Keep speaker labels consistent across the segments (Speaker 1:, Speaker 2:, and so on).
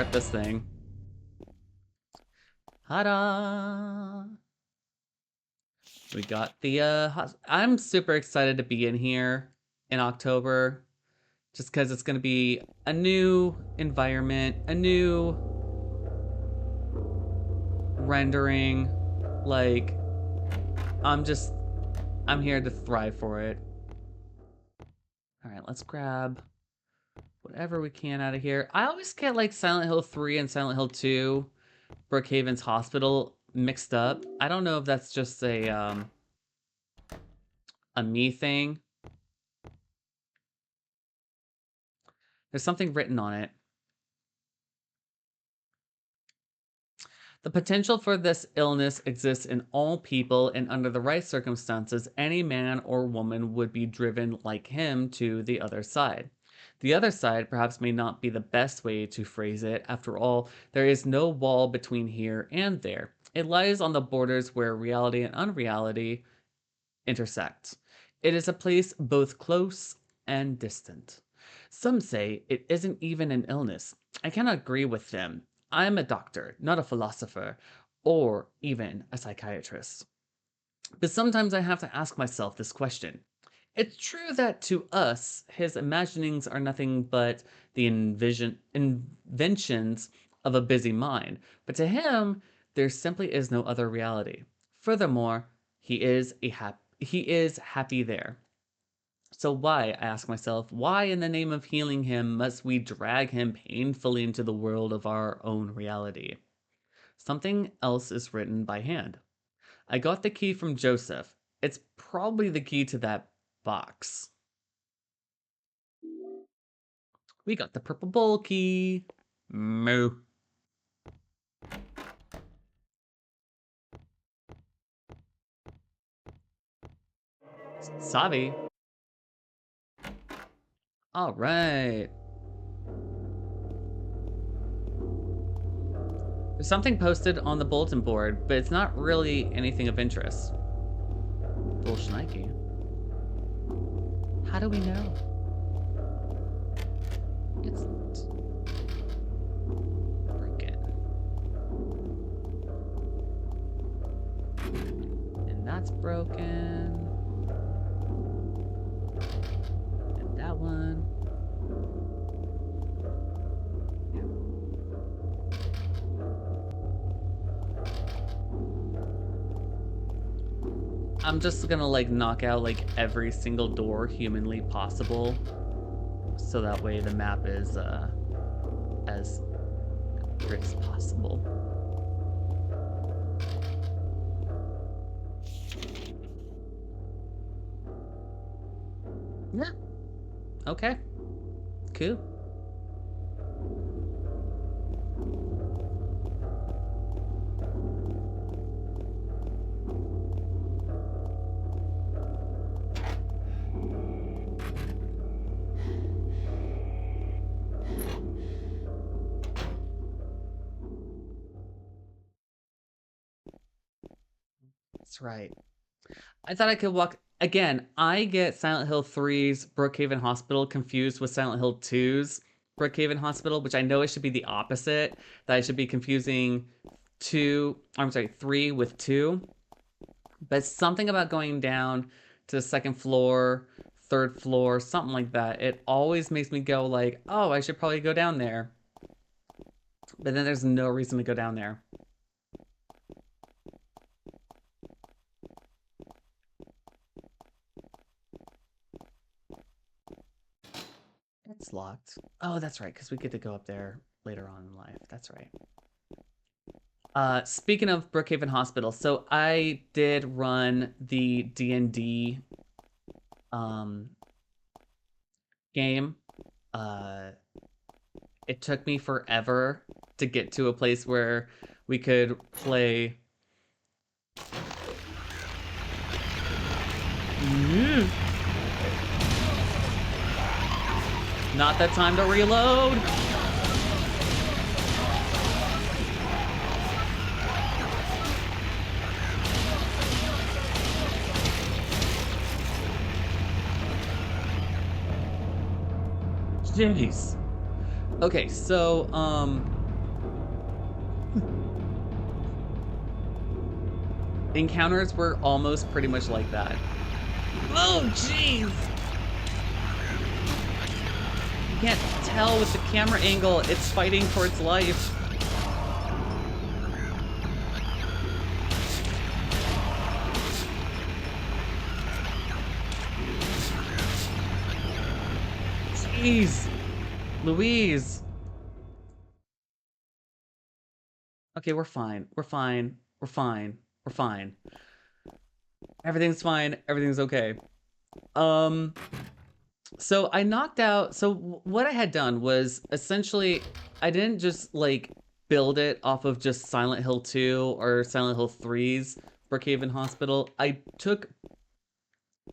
Speaker 1: start this thing. Ta-da! We got the I'm super excited to be in here in October, just because it's going to be a new environment, a new rendering. Like, I'm here to thrive for it. All right, let's grab whatever we can out of here. I always get like Silent Hill 3 and Silent Hill 2, Brookhaven's Hospital mixed up. I don't know if that's just a me thing. There's something written on it. The potential for this illness exists in all people, and under the right circumstances, any man or woman would be driven like him to the other side. The other side perhaps may not be the best way to phrase it. After all, there is no wall between here and there. It lies on the borders where reality and unreality intersect. It is a place both close and distant. Some say it isn't even an illness. I cannot agree with them. I am a doctor, not a philosopher, or even a psychiatrist. But sometimes I have to ask myself this question. It's true that to us, his imaginings are nothing but the inventions of a busy mind, but to him, there simply is no other reality. Furthermore, he is happy there. So why, I ask myself, why in the name of healing him must we drag him painfully into the world of our own reality? Something else is written by hand. I got the key from Joseph. It's probably the key to that box. We got the purple bowl key. Moo. Savi. All right. There's something posted on the bulletin board, but it's not really anything of interest. Bolshniki. How do we know? It's broken. And that's broken. And that one. I'm just gonna like knock out like every single door humanly possible, so that way the map is as clear as possible. Yeah. Okay. Cool. That's right. I thought I could walk again. I get Silent Hill 3's Brookhaven Hospital confused with Silent Hill 2's Brookhaven Hospital, which I know it should be the opposite. That I should be confusing 3 with 2. But something about going down to the second floor, third floor, something like that. It always makes me go like, oh, I should probably go down there. But then there's no reason to go down there. It's locked. Oh, that's right, because we get to go up there later on in life. That's right. Speaking of Brookhaven Hospital, so I did run the D&D game. It took me forever to get to a place where we could play. Not that time to reload. Jeez. Okay, so Encounters were almost pretty much like that. Oh, jeez! You can't tell with the camera angle, it's fighting for its life. Jeez! Louise! Okay, we're fine. We're fine. We're fine. We're fine. Everything's fine. Everything's okay. Um, so I knocked out. So what I had done was essentially, I didn't just like build it off of just Silent Hill 2 or Silent Hill 3's Brookhaven Hospital. I took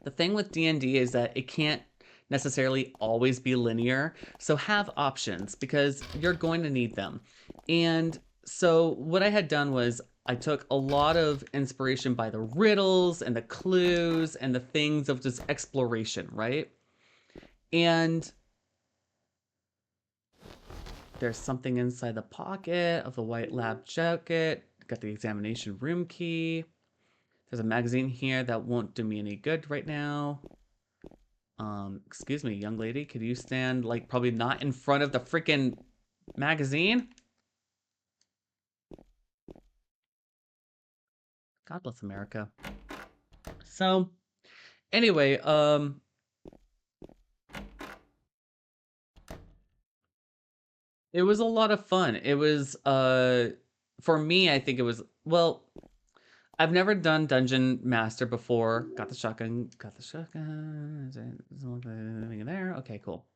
Speaker 1: the thing with D&D is that it can't necessarily always be linear. So have options because you're going to need them. And so what I had done was I took a lot of inspiration by the riddles and the clues and the things of just exploration, right? And there's something inside the pocket of the white lab jacket. Got the examination room key. There's a magazine here that won't do me any good right now. Excuse me, young lady, could you stand, like, probably not in front of the freaking magazine? God bless America. So, anyway, it was a lot of fun. It was, for me, I think it was, well, I've never done Dungeon Master before. Got the shotgun, got the shotgun. Is there anything in there? Okay, cool.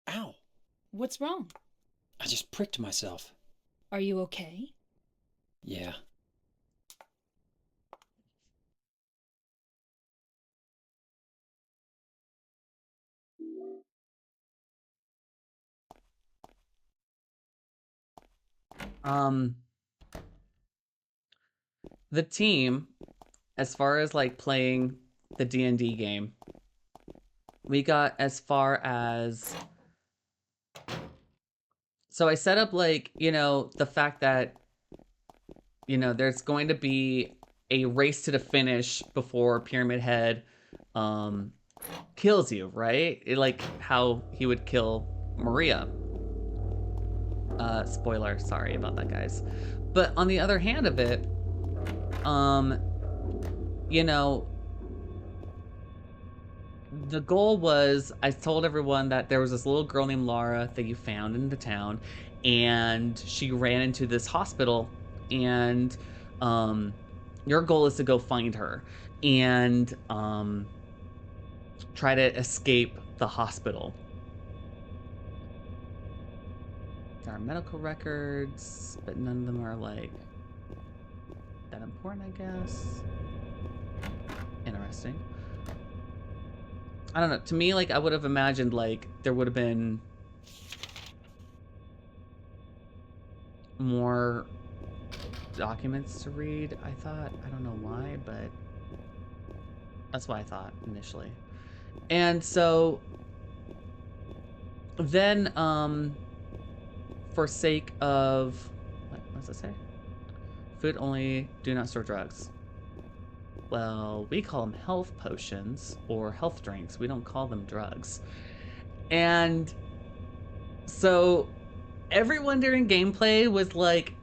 Speaker 2: Ow!
Speaker 3: What's wrong?
Speaker 2: I just pricked myself.
Speaker 3: Are you okay?
Speaker 2: Yeah.
Speaker 1: Um, the team, as far as like playing the D&D game, we got as far as, so I set up like, you know, the fact that, you know, there's going to be a race to the finish before Pyramid Head um kills you, right? Like how he would kill Maria. Spoiler, sorry about that, guys. But on the other hand of it, um, you know, the goal was I told everyone that there was this little girl named Laura that you found in the town, and she ran into this hospital, and your goal is to go find her and try to escape the hospital. There are medical records, but none of them are like that important, I guess. Interesting. I don't know. To me, like, I would have imagined, like, there would have been more documents to read, I thought. I don't know why, but that's what I thought initially. And so then, for sake of, what does it say? Food only, do not store drugs. Well, we call them health potions or health drinks. We don't call them drugs. And so everyone during gameplay was like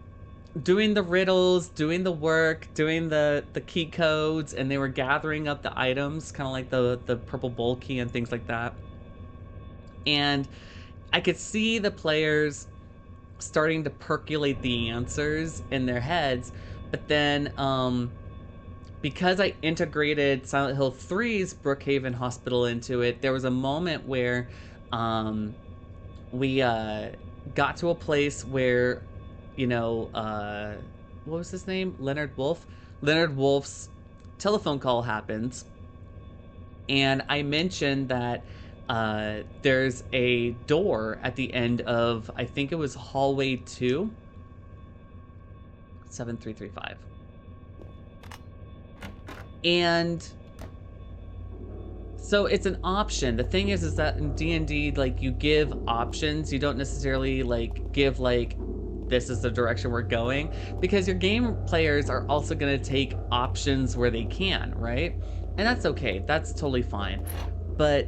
Speaker 1: doing the riddles, doing the work, doing the key codes, and they were gathering up the items, kind of like the purple bowl key and things like that. And I could see the players starting to percolate the answers in their heads, but then because I integrated Silent Hill 3's Brookhaven Hospital into it, there was a moment where we got to a place where, you know, what was his name? Leonard Wolf? Leonard Wolf's telephone call happens. And I mentioned that there's a door at the end of, I think it was hallway 2, 7335. And So it's an option. The thing is that in D&D, like, you give options. You don't necessarily like give like this is the direction we're going, because your game players are also going to take options where they can, right? And that's okay. That's totally fine. But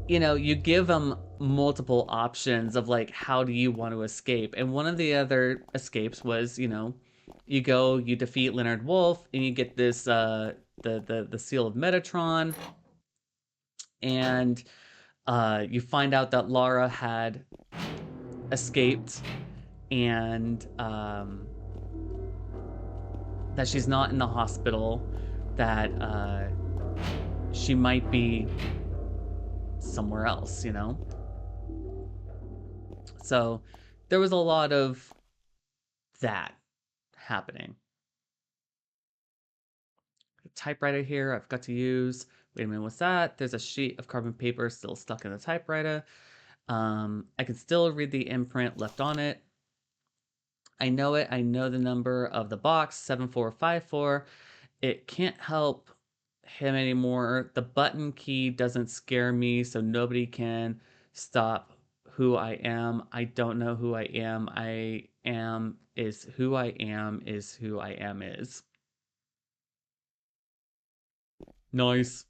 Speaker 1: you give them multiple options of like how do you want to escape. And one of the other escapes was, you go, you defeat Leonard Wolf, and you get this the seal of Metatron, and you find out that Lara had escaped, and that she's not in the hospital, that she might be somewhere else. So there was a lot of that happening. Typewriter here I've got to use. Wait a minute, what's that? There's a sheet of carbon paper still stuck in the typewriter. I can still read the imprint left on it. I know it. I know the number of the box, 7454. It can't help him anymore. The button key doesn't scare me, so nobody can stop who I am. I don't know who I am. I am is who I am is who I am is. Nice.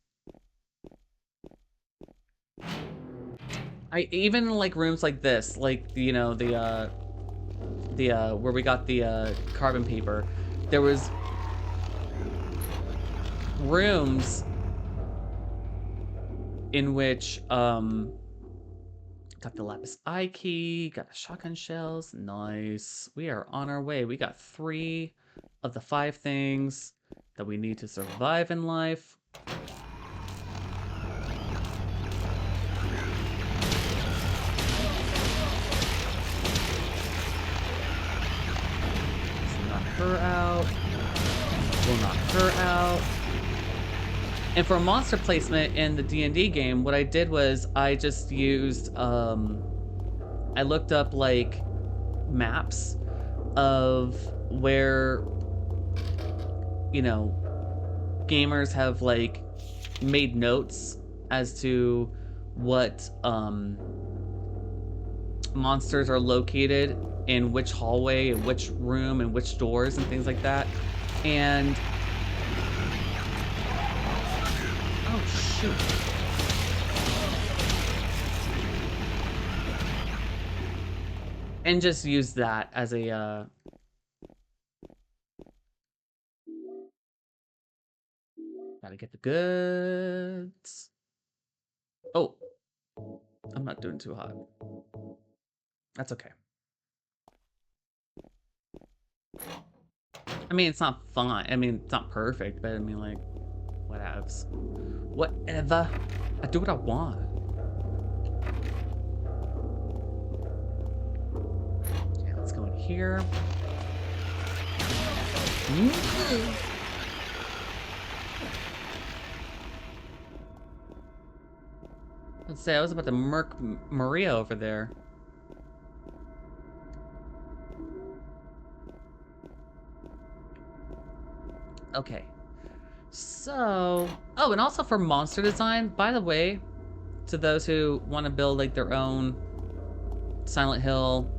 Speaker 1: I even like rooms like this, like the where we got the carbon paper. There was rooms in which got the lapis eye key, got the shotgun shells. Nice. We are on our way. We got 3 of the 5 things that we need to survive in life. Her out. Will knock her out. And for monster placement in the D&D game, what I did was I just used I looked up like maps of where gamers have like made notes as to what monsters are located in which hallway and which room and which doors and things like that. And oh shoot. And just use that as a gotta get the goods. Oh, I'm not doing too hot. That's okay. I mean, it's not fine. I mean, it's not perfect, but I mean, like, whatevs. Whatever. I do what I want. Okay, let's go in here. Let's say I was about to murk Maria over there. Okay. So, oh, and also for monster design, by the way, to those who want to build like their own Silent Hill,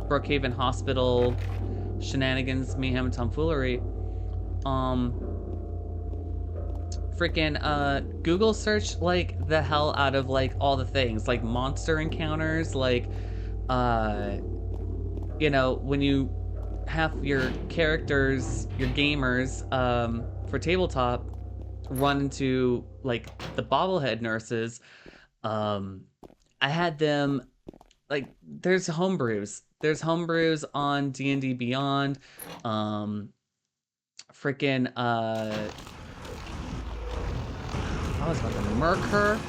Speaker 1: Brookhaven Hospital, shenanigans, mayhem, and tomfoolery, freaking Google search like the hell out of like all the things, like monster encounters, like when you have your characters, your gamers, for tabletop run into like the bobblehead nurses, I had them like there's homebrews on D&D Beyond. Freaking I was about to murk her.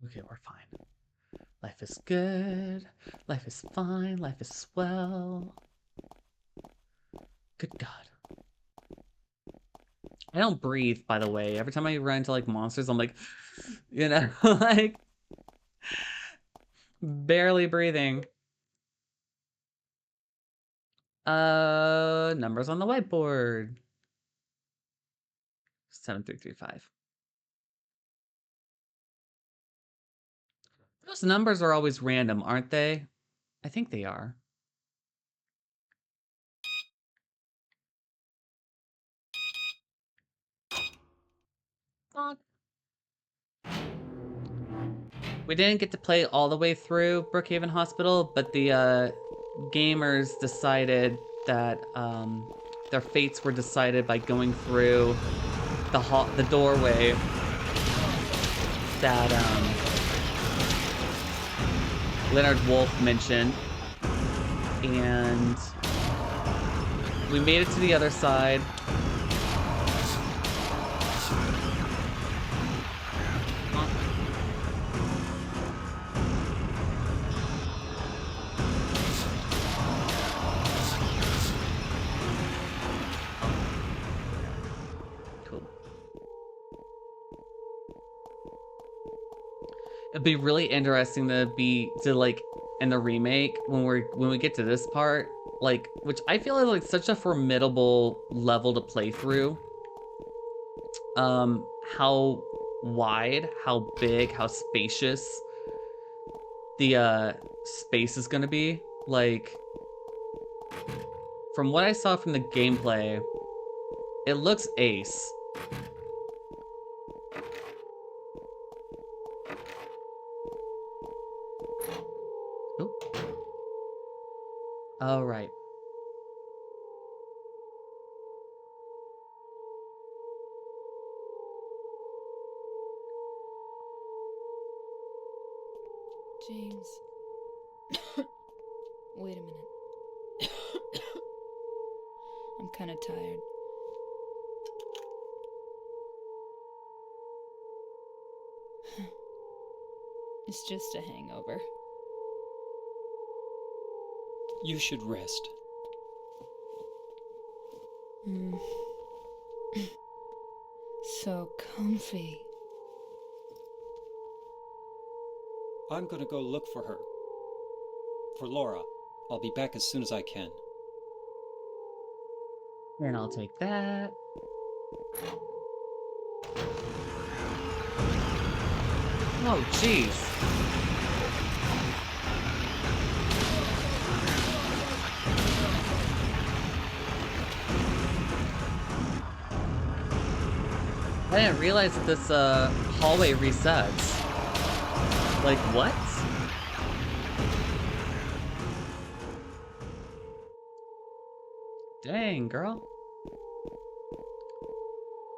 Speaker 1: Okay, we're fine. Life is good. Life is fine. Life is swell. Good God. I don't breathe, by the way. Every time I run into like monsters, I'm like, like barely breathing. Numbers on the whiteboard. 7335. Those numbers are always random, aren't they? I think they are. Bonk. We didn't get to play all the way through Brookhaven Hospital, but the gamers decided that their fates were decided by going through the doorway that Leonard Wolf mentioned, and we made it to the other side. Cool. It'd be really interesting to like in the remake when we get to this part, like, which I feel is like such a formidable level to play through. How wide, how big, how spacious the space is gonna be. Like, from what I saw from the gameplay, it looks ace. Ooh. All right.
Speaker 3: James. Wait a minute. I'm kind of tired. It's just a hangover.
Speaker 2: You should rest.
Speaker 3: So comfy.
Speaker 2: I'm gonna go look for her. For Laura. I'll be back as soon as I can.
Speaker 1: And I'll take that. Oh, jeez. I didn't realize that this hallway resets. Like, what? Dang, girl.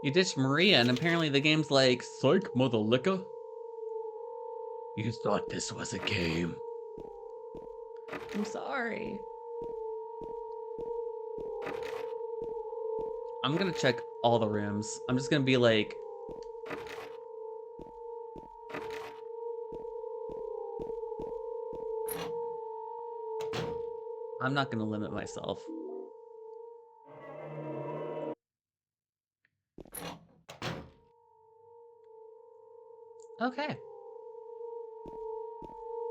Speaker 1: You ditched Maria, and apparently the game's like, psych, mother liquor. You thought this was a game. I'm sorry. I'm gonna check all the rooms. I'm just gonna be like... I'm not gonna limit myself. Okay.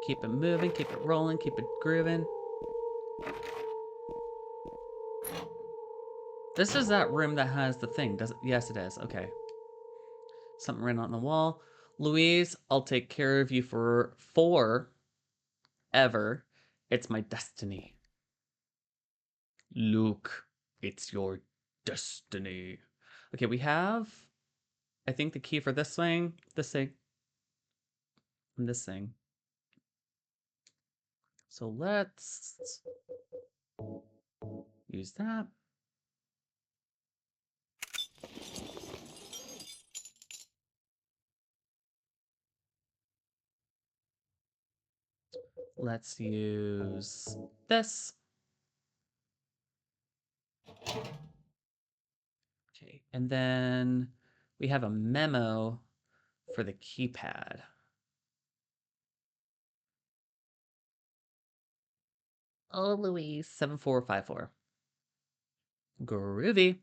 Speaker 1: Keep it moving, keep it rolling, keep it grooving. This is that room that has the thing, does it? Yes, it is. Okay. Something written on the wall. Louise, I'll take care of you for ever. It's my destiny. Luke, it's your destiny. Okay, we have, I think, the key for this thing, and this thing. So let's use that. Let's use this. Okay, and then we have a memo for the keypad. Oh, Louise, 7454. Groovy.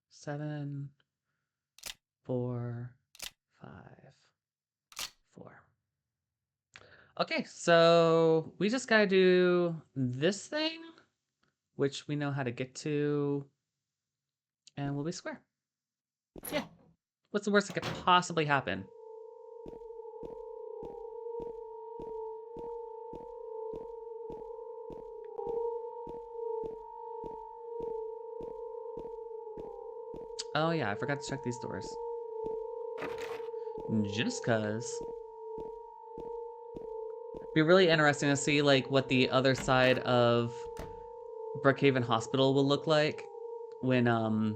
Speaker 1: Seven, 4, 5, 4. Okay, so we just gotta do this thing, which we know how to get to, and we'll be square. Yeah. What's the worst that could possibly happen? Oh yeah, I forgot to check these doors. Just cause. Be really interesting to see like what the other side of Brookhaven Hospital will look like when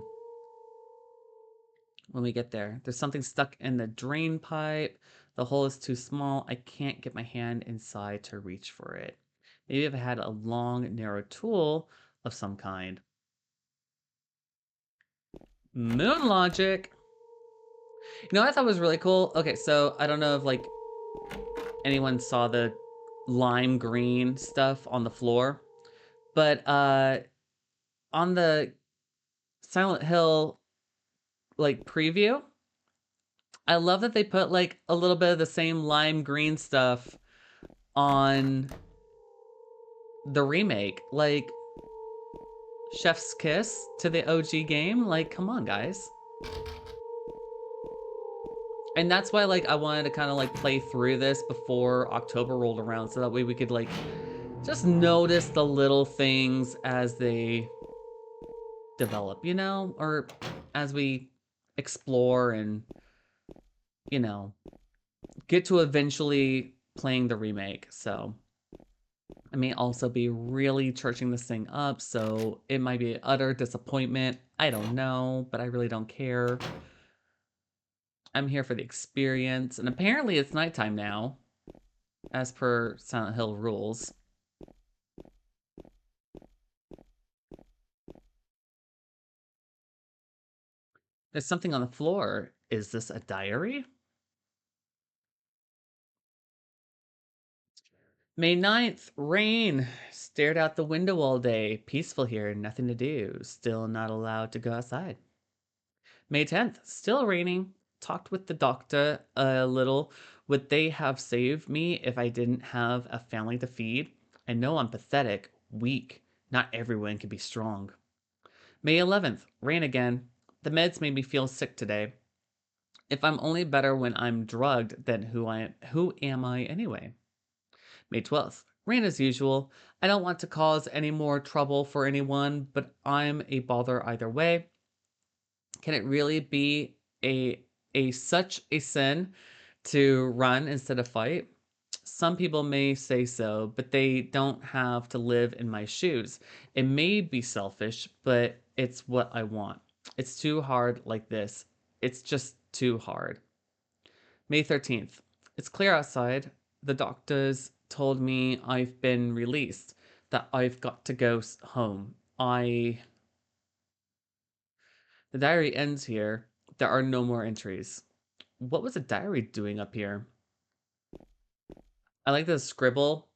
Speaker 1: we get there. There's something stuck in the drain pipe. The hole is too small. I can't get my hand inside to reach for it. Maybe if I had a long, narrow tool of some kind. Moon logic. You know what I thought was really cool? Okay, so I don't know if like anyone saw the lime green stuff on the floor, but on the Silent Hill like preview, I love that they put like a little bit of the same lime green stuff on the remake. Like Chef's Kiss to the OG game. Like, come on, guys. And that's why like I wanted to kind of like play through this before October rolled around so that way we could like just notice the little things as they develop, you know, or as we explore and, you know, get to eventually playing the remake. So I may also be really churching this thing up, so it might be an utter disappointment. I don't know, but I really don't care. I'm here for the experience, and apparently it's nighttime now, as per Silent Hill rules. There's something on the floor. Is this a diary? May 9th, rain. Stared out the window all day. Peaceful here, nothing to do. Still not allowed to go outside. May 10th, still raining. Talked with the doctor a little. Would they have saved me if I didn't have a family to feed? I know I'm pathetic, weak. Not everyone can be strong. May 11th, rain again. The meds made me feel sick today. If I'm only better when I'm drugged, then who am I anyway? May 12th, rain as usual. I don't want to cause any more trouble for anyone, but I'm a bother either way. Can it really be a such a sin to run instead of fight? Some people may say so, but they don't have to live in my shoes. It may be selfish, but it's what I want. It's too hard like this. It's just too hard. May 13th. It's clear outside. The doctors told me I've been released, that I've got to go home. The diary ends here. There are no more entries. What was the diary doing up here? I like the scribble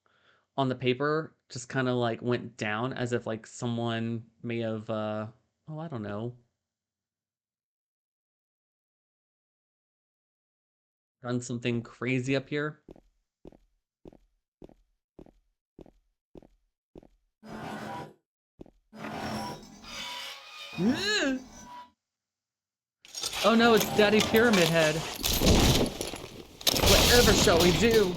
Speaker 1: on the paper just kind of like went down as if like someone may have oh, I don't know, done something crazy up here. Oh no, it's Daddy Pyramid Head. Whatever shall we do?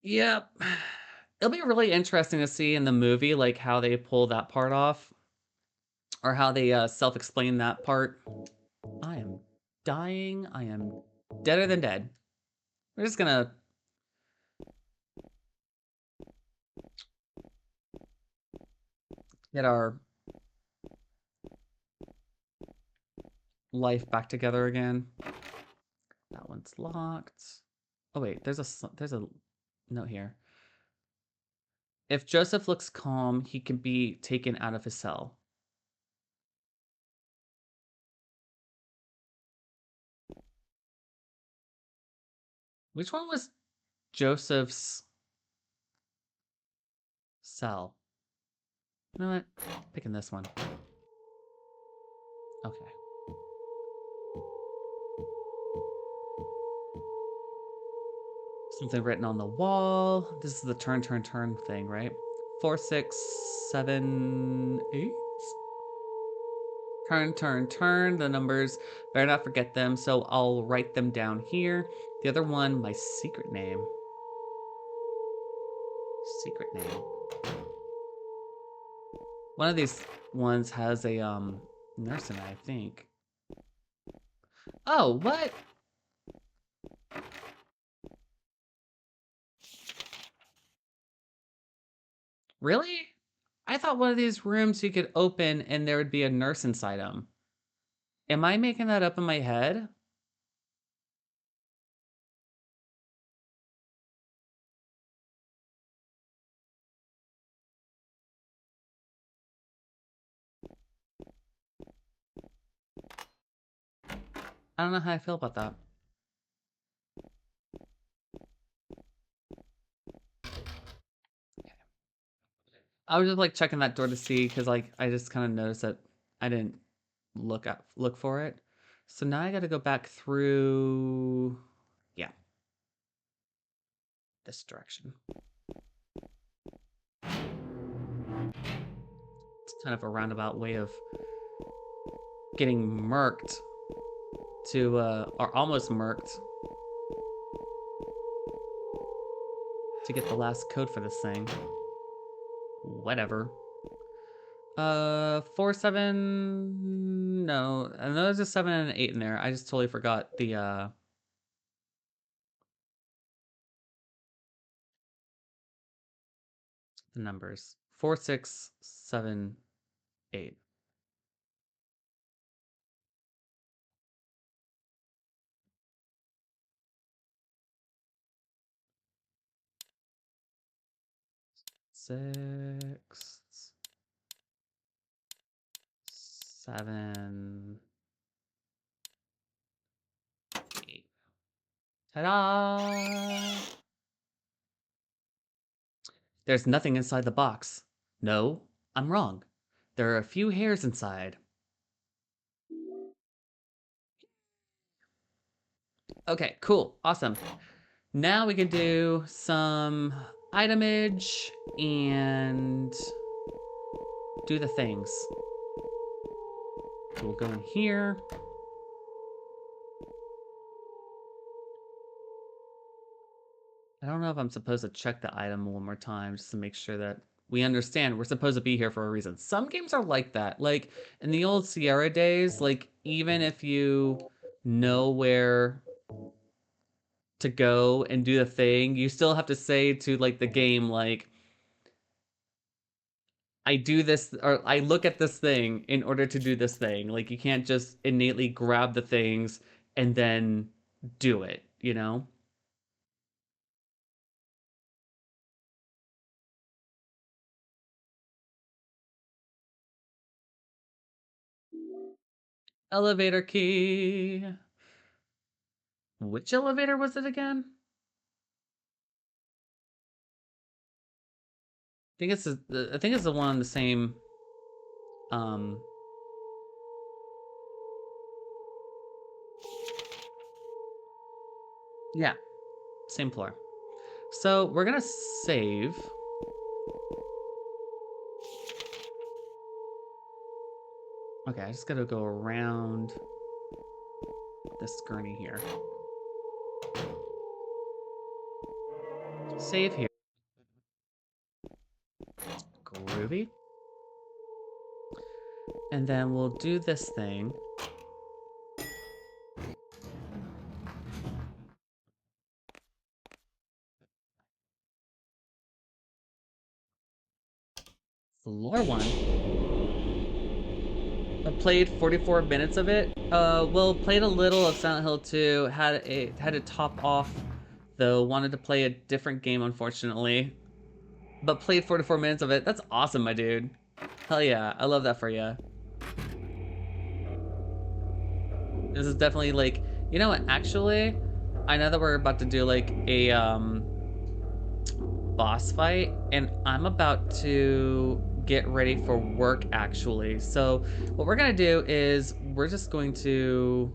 Speaker 1: Yep. It'll be really interesting to see in the movie like how they pull that part off or how they self-explain that part. I am dying. I am deader than dead. We're just gonna get our life back together again. That one. It's locked. Oh wait, there's a note here. If Joseph looks calm, he can be taken out of his cell. Which one was Joseph's cell? You know what? Picking this one. Okay. Something written on the wall. This is the turn thing, right? 4, 6, 7, 8. Turn. The numbers. Better not forget them, so I'll write them down here. The other one, my secret name. Secret name. One of these ones has a nurse in it, I think. Oh, what? Really? I thought one of these rooms you could open and there would be a nurse inside them. Am I making that up in my head? I don't know how I feel about that. I was just like checking that door to see because like I just kind of noticed that I didn't look for it. So now I got to go back through, yeah, this direction. It's kind of a roundabout way of getting murked to or almost murked to get the last code for this thing. Whatever. 4, 7. No, and there's a 7 and an 8 in there. I just totally forgot the numbers. 4, 6, 7, 8. Six, 7, 8. Ta-da! There's nothing inside the box. No, I'm wrong. There are a few hairs inside. Okay, cool. Awesome. Now we can do some itemage and do the things. So we'll go in here. I don't know if I'm supposed to check the item one more time just to make sure that we understand we're supposed to be here for a reason. Some games are like that. Like in the old Sierra days, like even if you know where to go and do the thing, you still have to say to like the game like I do this or I look at this thing in order to do this thing. Like you can't just innately grab the things and then do it, you know? Elevator key. Which elevator was it again? I think it's the one on the same um yeah, same floor. So we're gonna save. Okay, I just gotta go around this gurney here. Save here. Groovy. And then we'll do this thing. Floor 1. played 44 minutes of it. Well, played a little of Silent Hill 2. Had to top off though. Wanted to play a different game, unfortunately. But played 44 minutes of it. That's awesome, my dude. Hell yeah, I love that for you. This is definitely like, you know what? Actually, I know that we're about to do like a boss fight, and I'm about to get ready for work actually. So what we're gonna do is we're just going to